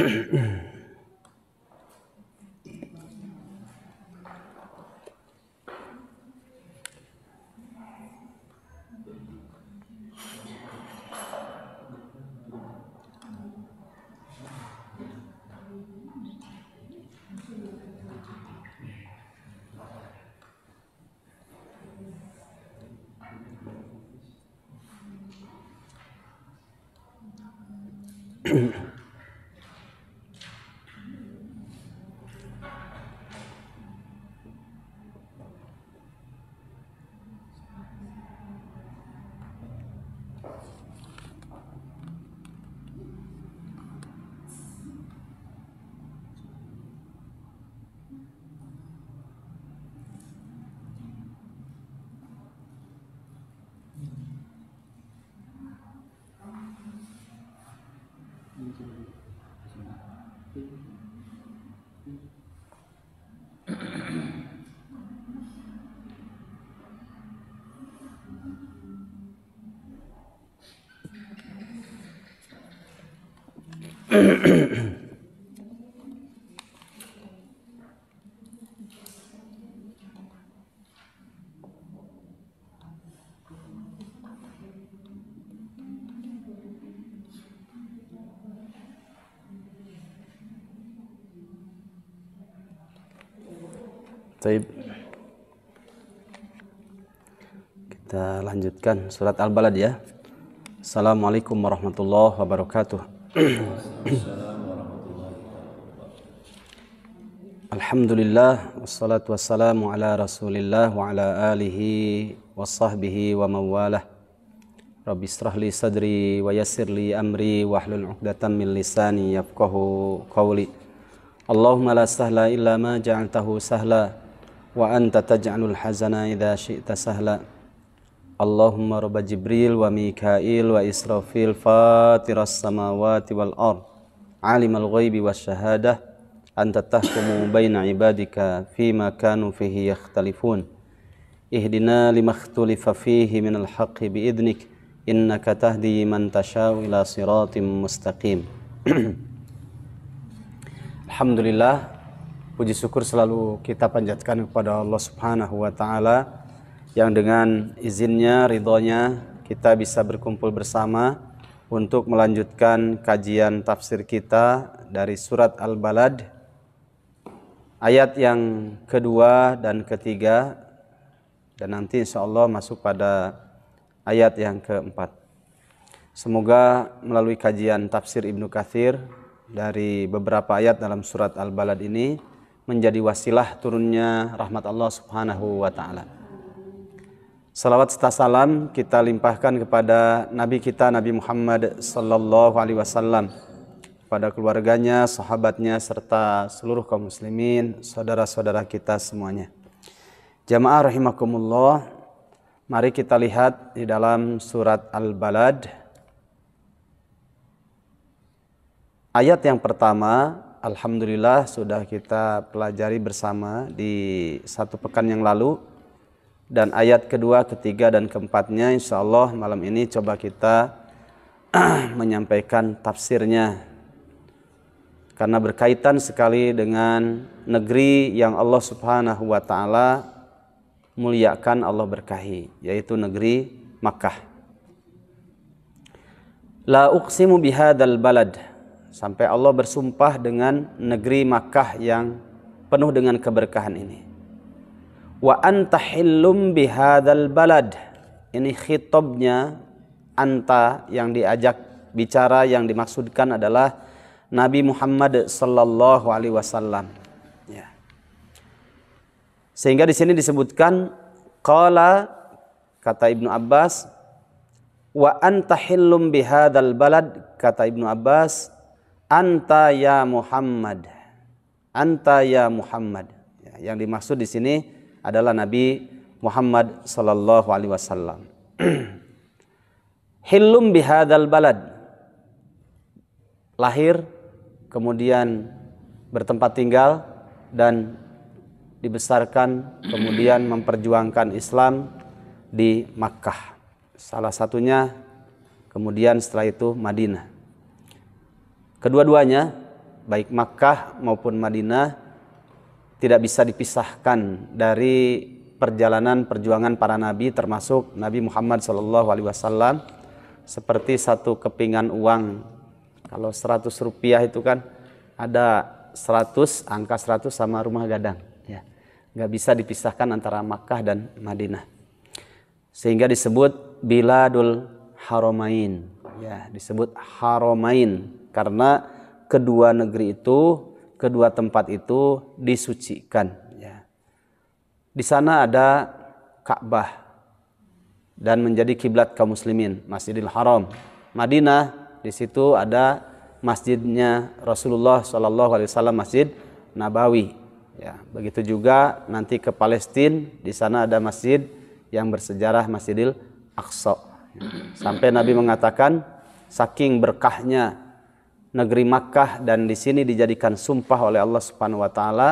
Baik. Kita lanjutkan surat Al-Balad ya. Assalamualaikum warahmatullahi wabarakatuh. Alhamdulillah wassalatu wassalamu ala Rasulillah wa ala alihi wa sahbihi wa mawalah. Rabbi israh li sadri wa yassir li amri wa hlul 'uqdatam min lisani yafqahu qawli. Allahumma la sahla illa ma ja'altahu sahla wa anta taj'alul hazana idza syi'ta sahla. Allahumma rabb Jibril wa Mikail wa Israfil fatiras samawati wal ard alimal ghaibi wasyahadah anta tahkumu baina ibadika fima kanu fihi yakhtalifun ihdina limakhtulifa fihi minal haqqi biidnik innaka tahdi man tasha'u ila siratim mustaqim. Alhamdulillah, puji syukur selalu kita panjatkan kepada Allah Subhanahu wa taala yang dengan izinnya, ridhonya kita bisa berkumpul bersama untuk melanjutkan kajian tafsir kita dari surat Al-Balad ayat yang kedua dan ketiga, dan nanti insya Allah masuk pada ayat yang keempat. Semoga melalui kajian tafsir Ibnu Katsir dari beberapa ayat dalam surat Al-Balad ini menjadi wasilah turunnya rahmat Allah Subhanahu wa taala. Salawat serta salam kita limpahkan kepada Nabi kita Nabi Muhammad sallallahu alaihi wasallam, kepada keluarganya, sahabatnya serta seluruh kaum muslimin, saudara-saudara kita semuanya. Jamaah rahimakumullah, mari kita lihat di dalam surat Al-Balad ayat yang pertama. Alhamdulillah sudah kita pelajari bersama di satu pekan yang lalu. Dan ayat kedua, ketiga, dan keempatnya insya Allah malam ini coba kita menyampaikan tafsirnya. Karena berkaitan sekali dengan negeri yang Allah Subhanahu wa ta'ala muliakan, Allah berkahi, yaitu negeri Makkah. La uqsimu bihadzal balad, sampai Allah bersumpah dengan negeri Makkah yang penuh dengan keberkahan ini. Wa anta hillum bihadzal balad, ini khitabnya anta, yang diajak bicara, yang dimaksudkan adalah Nabi Muhammad sallallahu alaihi wasallam ya. Sehingga di sini disebutkan qala, kata Ibnu Abbas, wa anta hillum bihadzal balad, kata Ibnu Abbas, anta ya Muhammad, anta ya Muhammad ya, yang dimaksud di sini adalah Nabi Muhammad sallallahu alaihi wasallam. Hillum bihadzal balad, lahir kemudian bertempat tinggal dan dibesarkan, kemudian memperjuangkan Islam di Makkah. Salah satunya kemudian setelah itu Madinah. Kedua-duanya baik Makkah maupun Madinah tidak bisa dipisahkan dari perjalanan perjuangan para nabi, termasuk Nabi Muhammad SAW. Seperti satu kepingan uang, kalau 100 rupiah itu kan ada 100, angka 100 sama rumah gadang, ya. Nggak bisa dipisahkan antara Makkah dan Madinah, sehingga disebut Biladul Haramain, ya, disebut Haramain karena kedua negeri itu, kedua tempat itu disucikan, ya. Di sana ada Ka'bah dan menjadi kiblat kaum muslimin, Masjidil Haram. Madinah, di situ ada masjidnya Rasulullah SAW, Masjid Nabawi, ya. Begitu juga nanti ke Palestina, di sana ada masjid yang bersejarah, Masjidil Aqsa. Sampai Nabi mengatakan saking berkahnya negeri Makkah dan di sini dijadikan sumpah oleh Allah Subhanahu wa taala,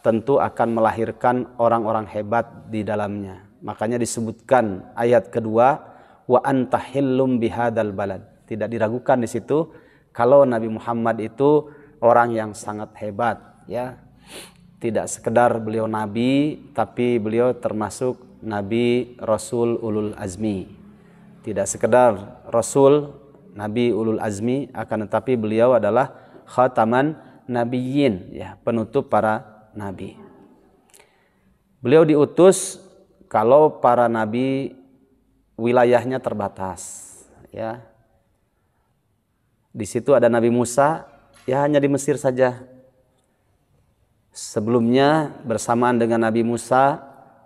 tentu akan melahirkan orang-orang hebat di dalamnya. Makanya disebutkan ayat kedua, wa anta hillum bihadzal balad. Tidak diragukan di situ kalau Nabi Muhammad itu orang yang sangat hebat, ya. Tidak sekedar beliau nabi, tapi beliau termasuk nabi rasul ulul azmi. Tidak sekedar rasul nabi ulul azmi, akan tetapi beliau adalah khataman nabiyyin, ya, penutup para nabi. Beliau diutus kalau para nabi wilayahnya terbatas, ya. Di situ ada Nabi Musa, ya hanya di Mesir saja. Sebelumnya bersamaan dengan Nabi Musa,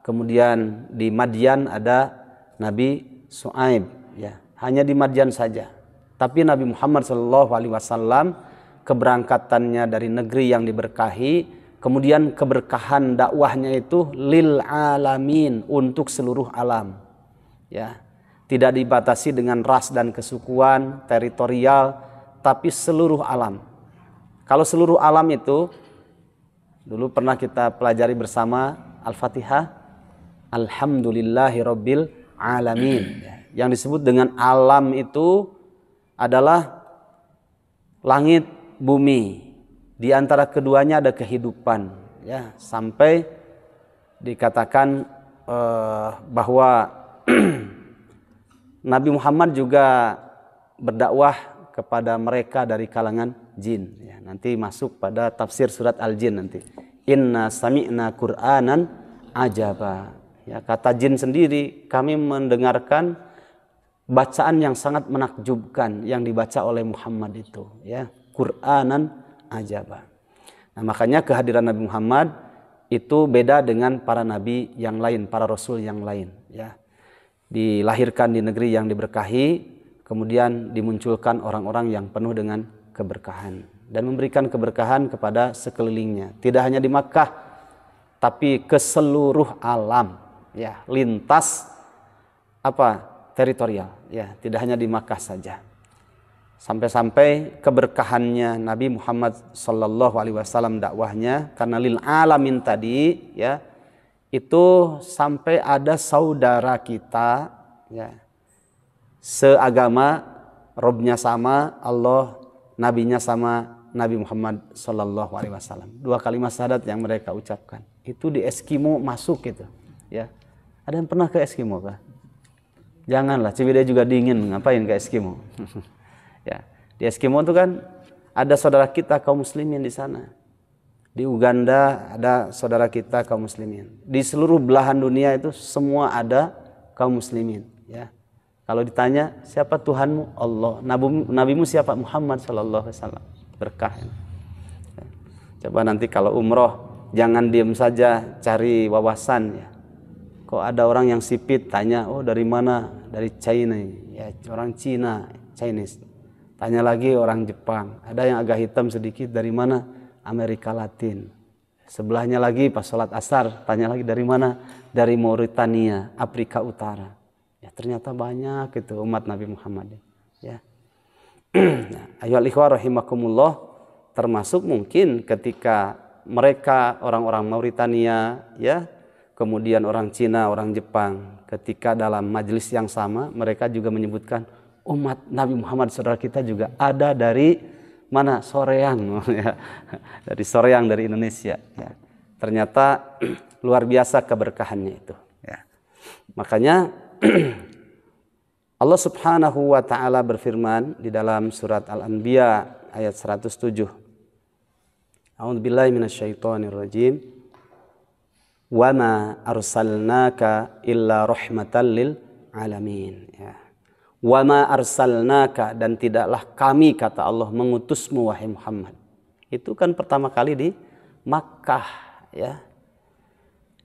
kemudian di Madian ada Nabi Shu'aib, ya, hanya di Madian saja. Tapi Nabi Muhammad SAW keberangkatannya dari negeri yang diberkahi, kemudian keberkahan dakwahnya itu lil alamin, untuk seluruh alam, ya. Tidak dibatasi dengan ras dan kesukuan, teritorial, tapi seluruh alam. Kalau seluruh alam itu dulu pernah kita pelajari bersama Al-Fatihah, Alhamdulillahirabbil alamin. Yang disebut dengan alam itu adalah langit, bumi. Di antara keduanya ada kehidupan, ya, sampai dikatakan bahwa Nabi Muhammad juga berdakwah kepada mereka dari kalangan jin, ya. Nanti masuk pada tafsir surat Al-Jin nanti. Inna sami'na Qur'anan ajaba. Ya, kata jin sendiri, kami mendengarkan bacaan yang sangat menakjubkan yang dibaca oleh Muhammad itu, ya, Qur'anan ajaba. Nah, makanya kehadiran Nabi Muhammad itu beda dengan para nabi yang lain, para rasul yang lain, ya. Dilahirkan di negeri yang diberkahi, kemudian dimunculkan orang-orang yang penuh dengan keberkahan dan memberikan keberkahan kepada sekelilingnya. Tidak hanya di Makkah, tapi ke seluruh alam, ya, lintas teritorial, ya, tidak hanya di Makkah saja. Sampai-sampai keberkahannya Nabi Muhammad SAW dakwahnya karena lil alamin tadi, ya, itu sampai ada saudara kita, ya, seagama, Robnya sama Allah, nabinya sama Nabi Muhammad SAW. Dua kalimat syahadat yang mereka ucapkan itu di Eskimo masuk gitu, ya. Ada yang pernah ke Eskimo kah? Janganlah, Ciwidey juga dingin, ngapain ke Eskimo? Ya, di Eskimo itu kan ada saudara kita kaum muslimin di sana. Di Uganda ada saudara kita kaum muslimin. Di seluruh belahan dunia itu semua ada kaum muslimin, ya. Kalau ditanya siapa Tuhanmu? Allah. Nabimu siapa? Muhammad SAW. Berkah. Ya. Coba nanti kalau umroh jangan diam saja, cari wawasan, ya. Kok ada orang yang sipit tanya, oh dari mana? Dari China, ya, orang Cina, Chinese. Tanya lagi orang Jepang. Ada yang agak hitam sedikit, dari mana? Amerika Latin. Sebelahnya lagi pas sholat asar, tanya lagi dari mana? Dari Mauritania, Afrika Utara. Ya, ternyata banyak itu umat Nabi Muhammad, ya. Nah, ayyuhal ikhwah rahimakumullah, termasuk mungkin ketika mereka orang-orang Mauritania, ya, kemudian orang Cina, orang Jepang, ketika dalam majelis yang sama mereka juga menyebutkan umat Nabi Muhammad saudara kita juga ada dari mana Soreang ya. Dari Soreang dari Indonesia ya. Ternyata luar biasa keberkahannya itu ya. Makanya Allah Subhanahu wa taala berfirman di dalam surat Al-Anbiya ayat 107. A'udzubillahi minasyaitonir rajim. Wa ma arsalnaka illa rahmatan lil alamin ya. Wa ma arsalnaka, dan tidaklah kami, kata Allah, mengutusmu wahai Muhammad. Itu kan pertama kali di Makkah ya.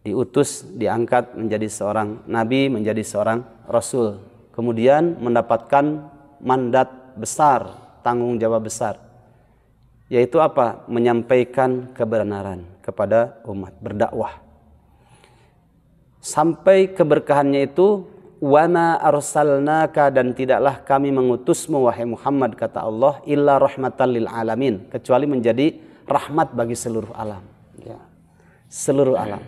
Diutus, diangkat menjadi seorang nabi, menjadi seorang rasul. Kemudian mendapatkan mandat besar, tanggung jawab besar. Yaitu apa? Menyampaikan kebenaran kepada umat, berdakwah. Sampai keberkahannya itu, wa ma arsalnaka, dan tidaklah kami mengutusmu wahai Muhammad, kata Allah, illa rahmatan lil alamin, kecuali menjadi rahmat bagi seluruh alam ya. Seluruh alam.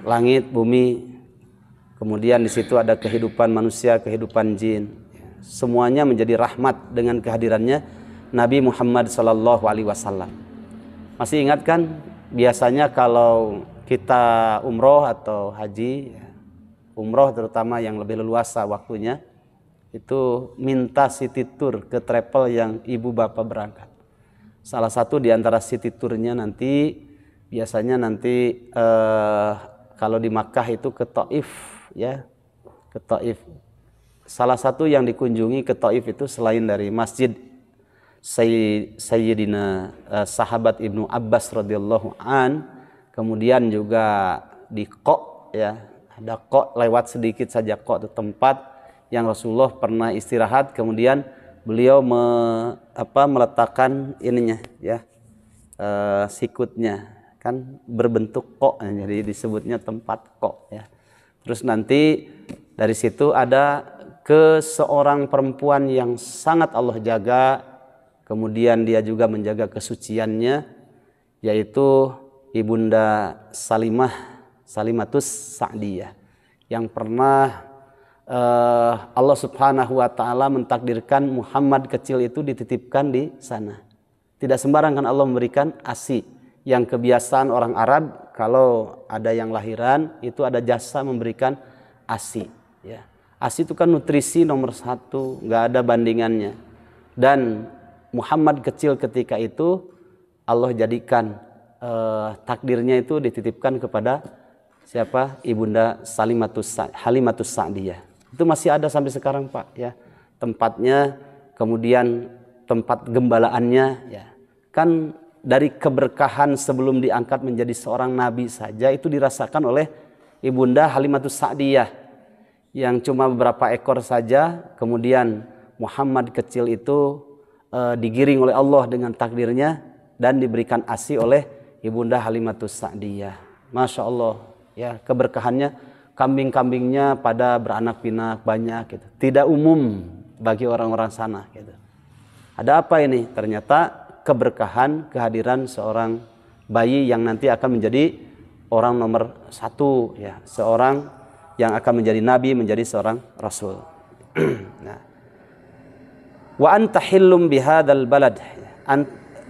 Langit, bumi, kemudian di situ ada kehidupan manusia, kehidupan jin. Semuanya menjadi rahmat dengan kehadirannya Nabi Muhammad SAW. Masih ingat kan? Biasanya kalau kita umroh atau haji, umroh terutama yang lebih leluasa waktunya, itu minta city tour ke travel yang ibu bapak berangkat. Salah satu di antara city tournya nanti, biasanya nanti kalau di Makkah itu ke Taif ya, ke Taif. Salah satu yang dikunjungi ke Taif itu selain dari Masjid Sayyidina sahabat Ibnu Abbas radhiyallahu an, kemudian juga di Qo ya, ada Qo, lewat sedikit saja Qo, itu tempat yang Rasulullah pernah istirahat, kemudian beliau meletakkan ininya ya, sikutnya kan berbentuk Qo, jadi disebutnya tempat Qo ya. Terus nanti dari situ ada ke seorang perempuan yang sangat Allah jaga, kemudian dia juga menjaga kesuciannya, yaitu Ibunda Salimatus Sa'diyah, yang pernah Allah Subhanahu wa taala mentakdirkan Muhammad kecil itu dititipkan di sana. Tidak sembarang kan Allah memberikan ASI, yang kebiasaan orang Arab kalau ada yang lahiran itu ada jasa memberikan ASI ya. ASI itu kan nutrisi nomor 1, nggak ada bandingannya. Dan Muhammad kecil ketika itu Allah jadikan takdirnya itu dititipkan kepada siapa? Ibunda Halimatus Sa'diyah. Itu masih ada sampai sekarang Pak ya, tempatnya, kemudian tempat gembalaannya ya. Kan dari keberkahan sebelum diangkat menjadi seorang nabi saja itu dirasakan oleh Ibunda Halimatus Sa'diyah, yang cuma beberapa ekor saja. Kemudian Muhammad kecil itu digiring oleh Allah dengan takdirnya dan diberikan ASI oleh Ibunda Halimatus Sa'diyah. Masya Allah ya, keberkahannya, kambing-kambingnya pada beranak pinak banyak gitu. Tidak umum bagi orang-orang sana gitu. Ada apa ini? Ternyata keberkahan kehadiran seorang bayi yang nanti akan menjadi orang nomor 1 ya, seorang yang akan menjadi nabi, menjadi seorang rasul. Nah, wa anta hillum bihadzal balad,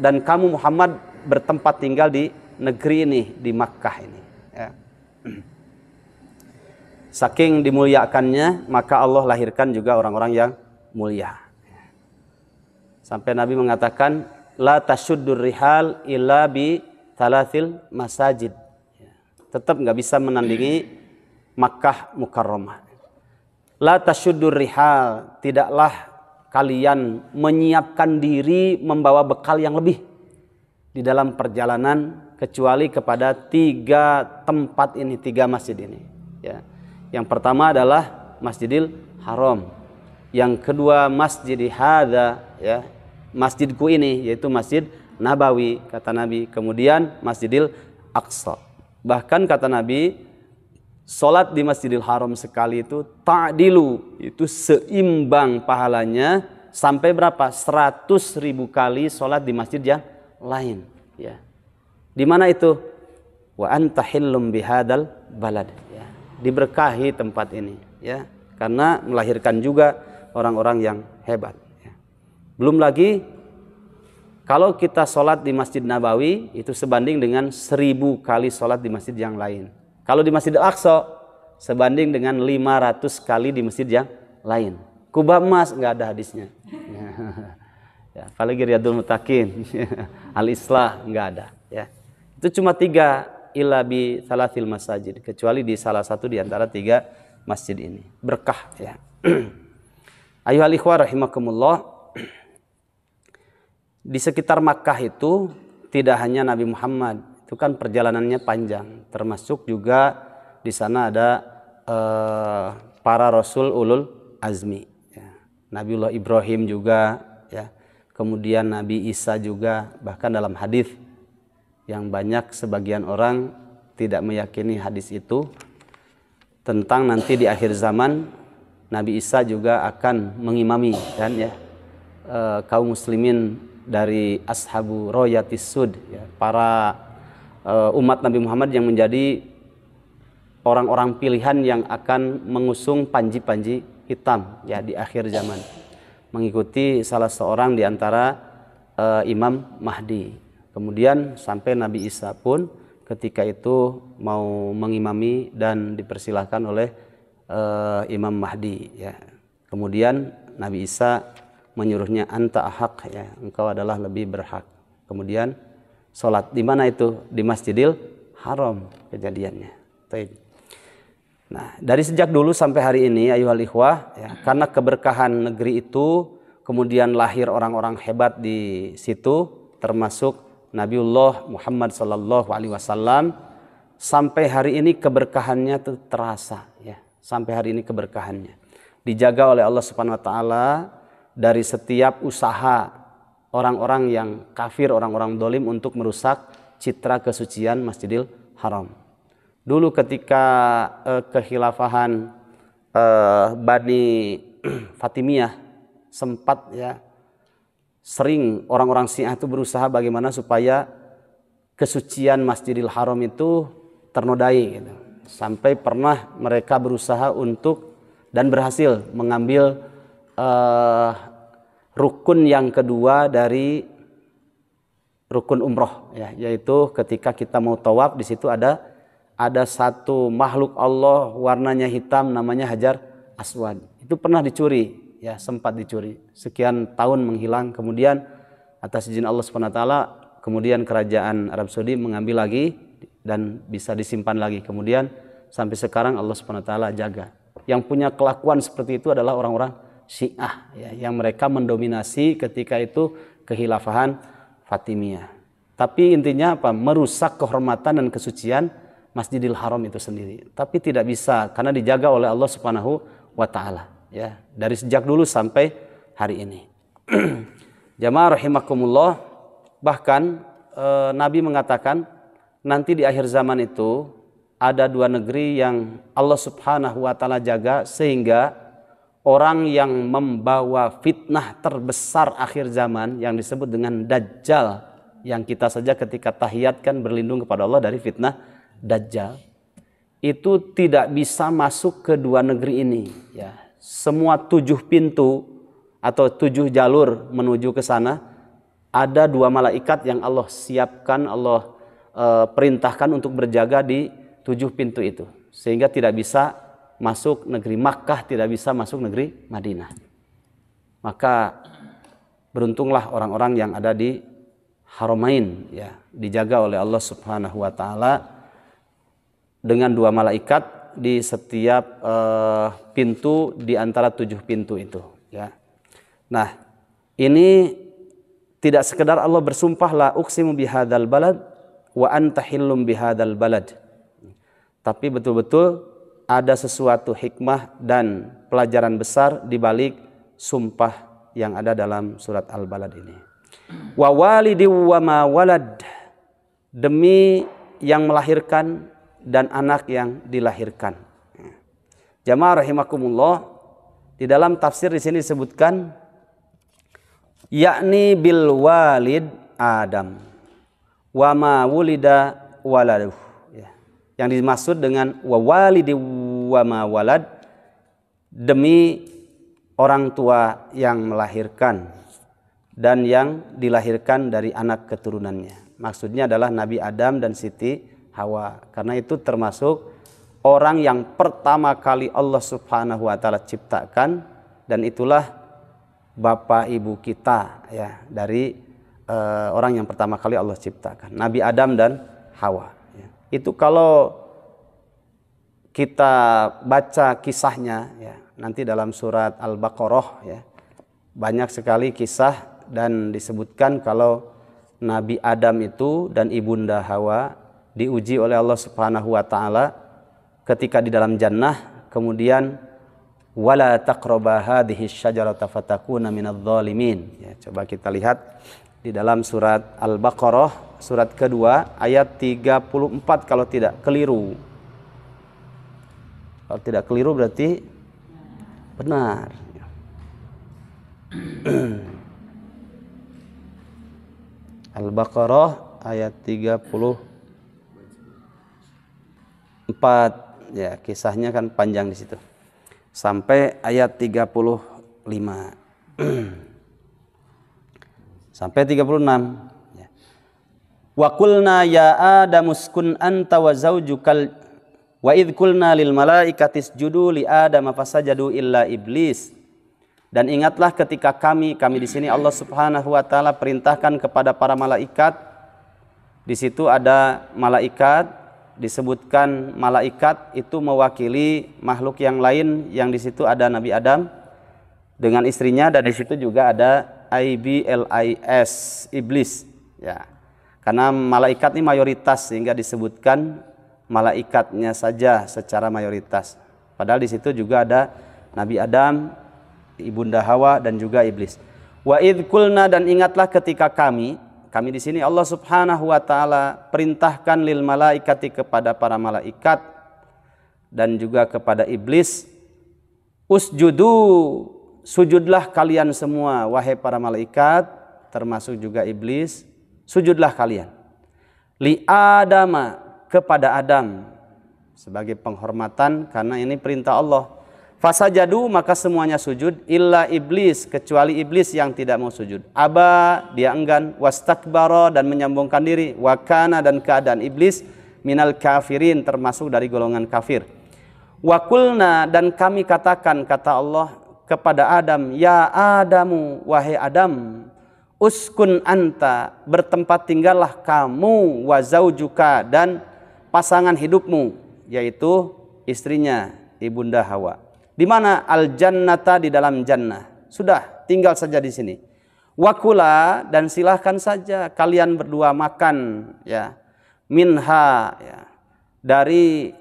dan kamu Muhammad bertempat tinggal di negeri ini, di Makkah ini ya. Saking dimuliakannya, maka Allah lahirkan juga orang-orang yang mulia. Sampai Nabi mengatakan, la tasyuddur rihal illa bi thalathil masajid. Tetap nggak bisa menandingi Makkah Mukarramah. La tasyuddur rihal, tidaklah kalian menyiapkan diri membawa bekal yang lebih di dalam perjalanan kecuali kepada 3 tempat ini, 3 masjid ini ya. Yang pertama adalah Masjidil Haram, yang kedua Masjidil Hadza ya, masjidku ini, yaitu Masjid Nabawi kata Nabi, kemudian Masjidil Aqsa. Bahkan kata Nabi, sholat di Masjidil Haram sekali itu ta'dilu, itu seimbang pahalanya sampai berapa? 100.000 kali sholat di masjid yang lain ya. Di mana itu? Wa anta hillum bihadzal balad ya. Diberkahi tempat ini ya, karena melahirkan juga orang-orang yang hebat ya. Belum lagi Kalau kita sholat di Masjid Nabawi itu sebanding dengan 1000 kali sholat di masjid yang lain. Kalau di Masjid Al-Aqsa sebanding dengan 500 kali di masjid yang lain. Kubah emas nggak ada hadisnya. Ya, apalagi Riyadul Muttaqin, Al-Islah nggak ada. Ya, itu cuma 3 illa bi salasil masajid, kecuali di salah satu di antara 3 masjid ini. Berkah ya. Ayuhal ikhwah rahimakumullah. Di sekitar Makkah itu tidak hanya Nabi Muhammad, itu kan perjalanannya panjang. Termasuk juga di sana ada para Rasul ulul azmi. Ya. Nabiullah Ibrahim juga, ya. Kemudian Nabi Isa juga, bahkan dalam hadis yang banyak sebagian orang tidak meyakini hadis itu tentang nanti di akhir zaman Nabi Isa juga akan mengimami dan ya kaum muslimin dari ashabu royatis sud, ya, para umat Nabi Muhammad yang menjadi orang-orang pilihan yang akan mengusung panji-panji hitam ya di akhir zaman, mengikuti salah seorang di antara Imam Mahdi. Kemudian sampai Nabi Isa pun ketika itu mau mengimami dan dipersilahkan oleh Imam Mahdi ya. Kemudian Nabi Isa menyuruhnya anta ahaq, ya, engkau adalah lebih berhak. Kemudian sholat di mana itu? Di Masjidil Haram kejadiannya. Nah, dari sejak dulu sampai hari ini ayuhal ikhwah, ya, karena keberkahan negeri itu kemudian lahir orang-orang hebat di situ, termasuk Nabiullah Muhammad sallallahu alaihi wasallam. Sampai hari ini keberkahannya itu terasa ya. Sampai hari ini keberkahannya dijaga oleh Allah Subhanahu wa taala dari setiap usaha orang-orang yang kafir, orang-orang dolim untuk merusak citra kesucian Masjidil Haram. Dulu ketika kekhilafahan Bani Fatimiyah sempat ya, sering orang-orang Syiah itu berusaha bagaimana supaya kesucian Masjidil Haram itu ternodai gitu. Sampai pernah mereka berusaha untuk dan berhasil mengambil rukun yang kedua dari rukun umroh ya, yaitu ketika kita mau tawaf di situ ada satu makhluk Allah warnanya hitam namanya Hajar Aswad. Itu pernah dicuri ya, sempat dicuri. Sekian tahun menghilang, kemudian atas izin Allah Subhanahu wa taala kemudian kerajaan Arab Saudi mengambil lagi dan bisa disimpan lagi. Kemudian sampai sekarang Allah Subhanahu wa taala jaga. Yang punya kelakuan seperti itu adalah orang-orang Syiah ya, yang mereka mendominasi ketika itu kekhilafahan Fatimiyah. Tapi intinya apa? Merusak kehormatan dan kesucian Masjidil Haram itu sendiri. Tapi tidak bisa karena dijaga oleh Allah Subhanahu wa taala ya, dari sejak dulu sampai hari ini. Jamaah rahimakumullah, bahkan Nabi mengatakan nanti di akhir zaman itu ada 2 negeri yang Allah Subhanahu wa taala jaga sehingga orang yang membawa fitnah terbesar akhir zaman yang disebut dengan Dajjal, yang kita saja ketika tahiyat kan berlindung kepada Allah dari fitnah Dajjal, itu tidak bisa masuk ke 2 negeri ini ya. Semua 7 pintu atau 7 jalur menuju ke sana ada 2 malaikat yang Allah siapkan, Allah perintahkan untuk berjaga di 7 pintu itu, sehingga tidak bisa masuk negeri Makkah, tidak bisa masuk negeri Madinah. Maka beruntunglah orang-orang yang ada di Haramain ya, dijaga oleh Allah Subhanahu wa taala dengan 2 malaikat di setiap pintu di antara 7 pintu itu ya. Nah, ini tidak sekedar Allah bersumpah la uqsimu bihadzal balad wa anta hillum bihadzal balad, tapi betul-betul ada sesuatu hikmah dan pelajaran besar di balik sumpah yang ada dalam surat Al-Balad ini. Wa walidi wa ma walad, demi yang melahirkan dan anak yang dilahirkan. Jamaah rahimakumullah, di dalam tafsir di sini disebutkan yakni bil walid Adam wa ma wulida waladuh. Yang dimaksud dengan wa walidi wa ma walad, demi orang tua yang melahirkan dan yang dilahirkan dari anak keturunannya. Maksudnya adalah Nabi Adam dan Siti Hawa. Karena itu termasuk orang yang pertama kali Allah Subhanahu wa taala ciptakan, dan itulah bapak ibu kita ya, dari orang yang pertama kali Allah ciptakan, Nabi Adam dan Hawa ya. Itu kalau kita baca kisahnya ya, nanti dalam surat Al-Baqarah ya, banyak sekali kisah dan disebutkan kalau Nabi Adam itu dan ibunda Hawa diuji oleh Allah Subhanahu wa taala ketika di dalam jannah, kemudian wala taqraba hadhihi syajarata fatakuna minadh dhalimin ya. Coba kita lihat di dalam surat Al-Baqarah surat kedua ayat 34 kalau tidak keliru. Kalau tidak keliru berarti benar. Al-Baqarah ayat 34 ya, kisahnya kan panjang di situ. Sampai ayat 35. Sampai 36 ya. Wa qulna ya Adamu uskun anta wa zaujukal wa idh qulna lil malaikati isjudu li Adama fasajadu illa iblis. Dan ingatlah ketika kami di sini Allah Subhanahu wa taala perintahkan kepada para malaikat. Di situ ada malaikat, disebutkan malaikat itu mewakili makhluk yang lain, yang di situ ada Nabi Adam dengan istrinya, dan di situ juga ada iblis ya. Karena malaikat ini mayoritas sehingga disebutkan malaikatnya saja secara mayoritas. Padahal di situ juga ada Nabi Adam, ibunda Hawa, dan juga iblis. Wa idh qulna, dan ingatlah ketika kami di sini Allah Subhanahu wa taala perintahkan lil malaikati kepada para malaikat dan juga kepada iblis, usjudu, sujudlah kalian semua wahai para malaikat, termasuk juga iblis, sujudlah kalian. Li Adama, kepada Adam, sebagai penghormatan karena ini perintah Allah. Fasajadu, maka semuanya sujud, illa iblis, kecuali iblis yang tidak mau sujud. Aba, dia enggan, wastakbara, dan menyombongkan diri, wakana, dan keadaan iblis minal kafirin, termasuk dari golongan kafir. Wakulna, dan kami katakan, kata Allah kepada Adam, ya Adamu, wahai Adam, uskun anta, bertempat tinggallah kamu, wa zaujuka, dan pasangan hidupmu, yaitu istrinya ibunda Hawa. Di mana? Al-jannata, di dalam jannah. Sudah, tinggal saja di sini. Wakula, dan silahkan saja kalian berdua makan ya, minha ya, dari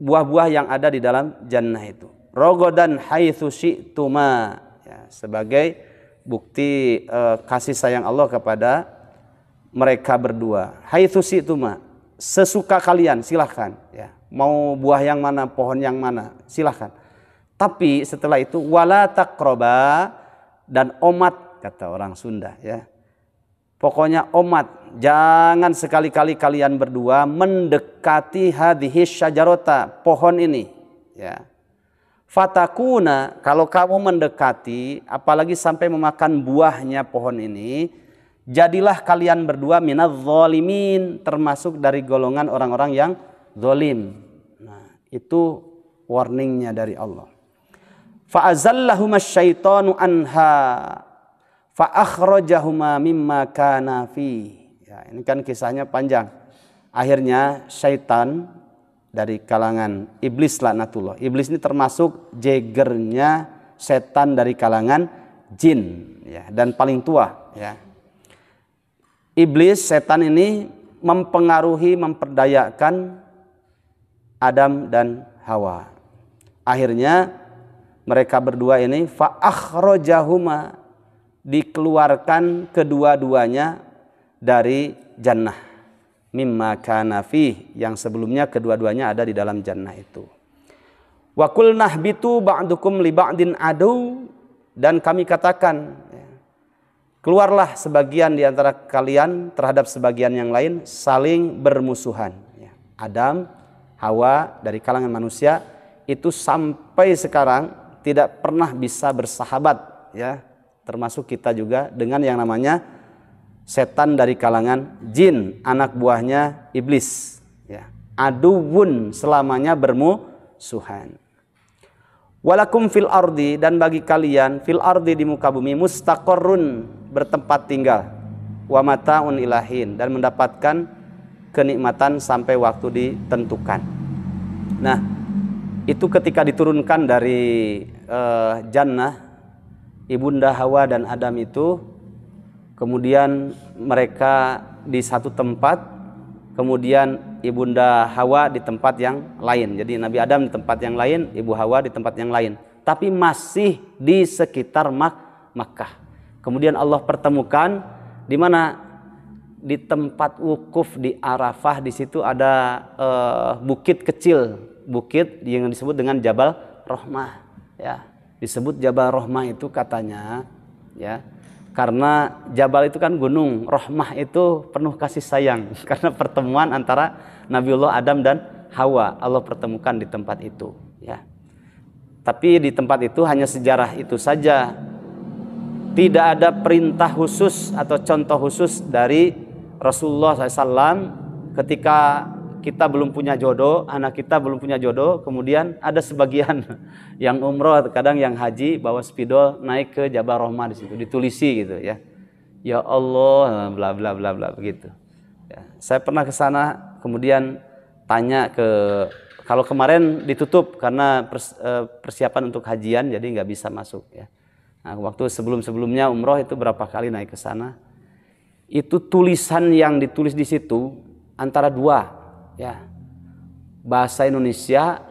buah-buah yang ada di dalam jannah itu. Rogodan haitsu syi'tuma ya, sebagai bukti kasih sayang Allah kepada mereka berdua. Haitsu syi'tuma, sesuka kalian silahkan ya. Mau buah yang mana, pohon yang mana, silahkan. Tapi setelah itu wala taqroba, dan omat, kata orang Sunda ya. Pokoknya omat, jangan sekali-kali kalian berdua mendekati hadhihi syajarota, pohon ini ya. Fatakuna, kalau kamu mendekati apalagi sampai memakan buahnya pohon ini, jadilah kalian berdua minadz zalimin, termasuk dari golongan orang-orang yang zalim. Nah, itu warningnya dari Allah. Fa'azallahuma syaitanu anha fa'akhrajahuma mimma kana fi. Ya, ini kan kisahnya panjang. Akhirnya syaitan dari kalangan iblis laknatullah. Iblis ini termasuk jegernya setan dari kalangan jin ya, dan paling tua ya. Iblis, setan ini mempengaruhi, memperdayakan Adam dan Hawa. Akhirnya mereka berdua ini fa'akhrajahuma, dikeluarkan kedua-duanya dari jannah, mimma kana fih, yang sebelumnya kedua-duanya ada di dalam jannah itu. Wa qulna ihbitu ba'dukum li ba'din adu, dan kami katakan ya, keluarlah sebagian di antara kalian terhadap sebagian yang lain, saling bermusuhan ya. Adam, Hawa dari kalangan manusia itu sampai sekarang tidak pernah bisa bersahabat ya, termasuk kita juga dengan yang namanya setan dari kalangan jin, anak buahnya iblis, ya. Aduwun, selamanya bermusuhan. Walakum fil ardi, dan bagi kalian fil ardi, di muka bumi, mustaqarrun, bertempat tinggal, wa mataun ilahin, dan mendapatkan kenikmatan sampai waktu ditentukan. Nah, itu ketika diturunkan dari jannah, ibunda Hawa dan Adam itu, kemudian mereka di satu tempat, kemudian ibunda Hawa di tempat yang lain. Jadi Nabi Adam di tempat yang lain, ibu Hawa di tempat yang lain, tapi masih di sekitar Makkah. Kemudian Allah pertemukan di mana? Di tempat wukuf di Arafah. Di situ ada bukit kecil, bukit yang disebut dengan Jabal Rahmah, ya. Disebut Jabal Rahmah itu katanya, ya, karena Jabal itu kan gunung, Rahmah itu penuh kasih sayang. Karena pertemuan antara Nabiullah Adam dan Hawa, Allah pertemukan di tempat itu, ya. Tapi di tempat itu hanya sejarah itu saja, tidak ada perintah khusus atau contoh khusus dari Rasulullah SAW ketika kita belum punya jodoh, anak kita belum punya jodoh, kemudian ada sebagian yang umroh, kadang yang haji bawa spidol naik ke Jabal Rahmah, di situ ditulisi gitu, ya. Ya Allah, bla bla bla bla begitu. Ya, saya pernah ke sana, kemudian tanya ke, kalau kemarin ditutup karena persiapan untuk hajian, jadi nggak bisa masuk, ya. Nah, waktu sebelum-sebelumnya umroh itu berapa kali naik ke sana, itu tulisan yang ditulis di situ antara dua, ya, bahasa Indonesia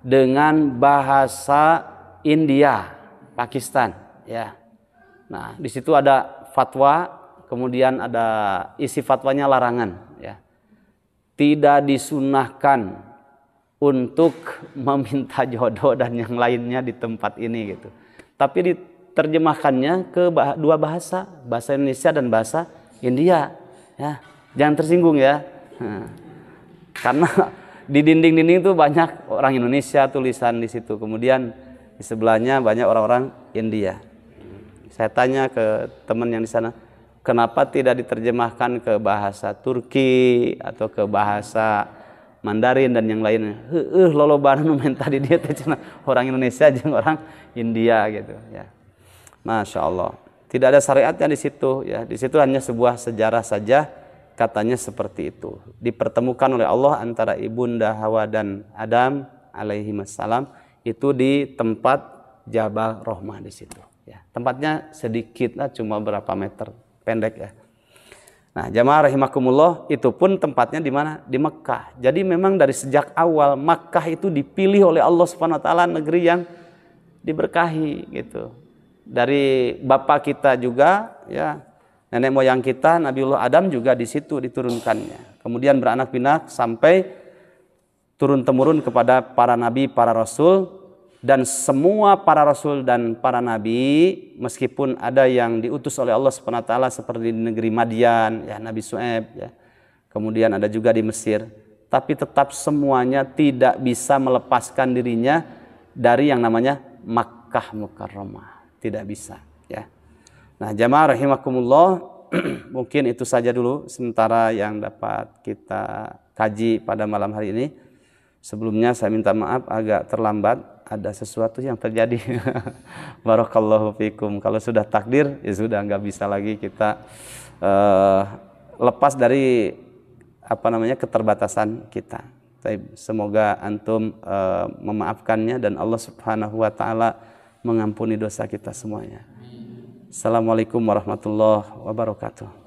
dengan bahasa India, Pakistan, ya. Nah, di situ ada fatwa, kemudian ada isi fatwanya larangan, ya. Tidak disunahkan untuk meminta jodoh dan yang lainnya di tempat ini gitu. Tapi diterjemahkannya ke dua bahasa, bahasa Indonesia dan bahasa India, ya. Jangan tersinggung, ya. Nah, karena di dinding-dinding itu banyak orang Indonesia tulisan di situ, kemudian di sebelahnya banyak orang-orang India. Saya tanya ke teman yang di sana, kenapa tidak diterjemahkan ke bahasa Turki atau ke bahasa Mandarin dan yang lainnya? Lolobana minta di dia orang Indonesia aja, orang India gitu, ya. Masya Allah, tidak ada syariatnya di situ, ya. Di situ hanya sebuah sejarah saja, katanya seperti itu. Dipertemukan oleh Allah antara ibunda Hawa dan Adam alaihi wassalam itu di tempat Jabal Rahmah di situ, ya. Tempatnya sedikit lah, cuma berapa meter, pendek, ya. Nah, jamaah rahimakumullah, itu pun tempatnya di mana? Di Mekah. Jadi memang dari sejak awal Mekah itu dipilih oleh Allah Subhanahu wa taala negeri yang diberkahi gitu. Dari bapak kita juga, ya, nenek moyang kita Nabiullah Adam juga di situ diturunkannya. Kemudian beranak pinak sampai turun temurun kepada para nabi, para rasul, dan semua para rasul dan para nabi, meskipun ada yang diutus oleh Allah Subhanahu wa taala seperti di negeri Madian, ya, Nabi Syuaib, ya. Kemudian ada juga di Mesir, tapi tetap semuanya tidak bisa melepaskan dirinya dari yang namanya Makkah Mukarramah. Tidak bisa, ya. Nah, jamaah rahimakumullah, mungkin itu saja dulu sementara yang dapat kita kaji pada malam hari ini. Sebelumnya saya minta maaf agak terlambat, ada sesuatu yang terjadi. Barakallahu fikum. Kalau sudah takdir, ya sudah, nggak bisa lagi kita lepas dari keterbatasan kita. Semoga antum memaafkannya dan Allah Subhanahu wa taala mengampuni dosa kita semuanya. Assalamualaikum warahmatullahi wabarakatuh.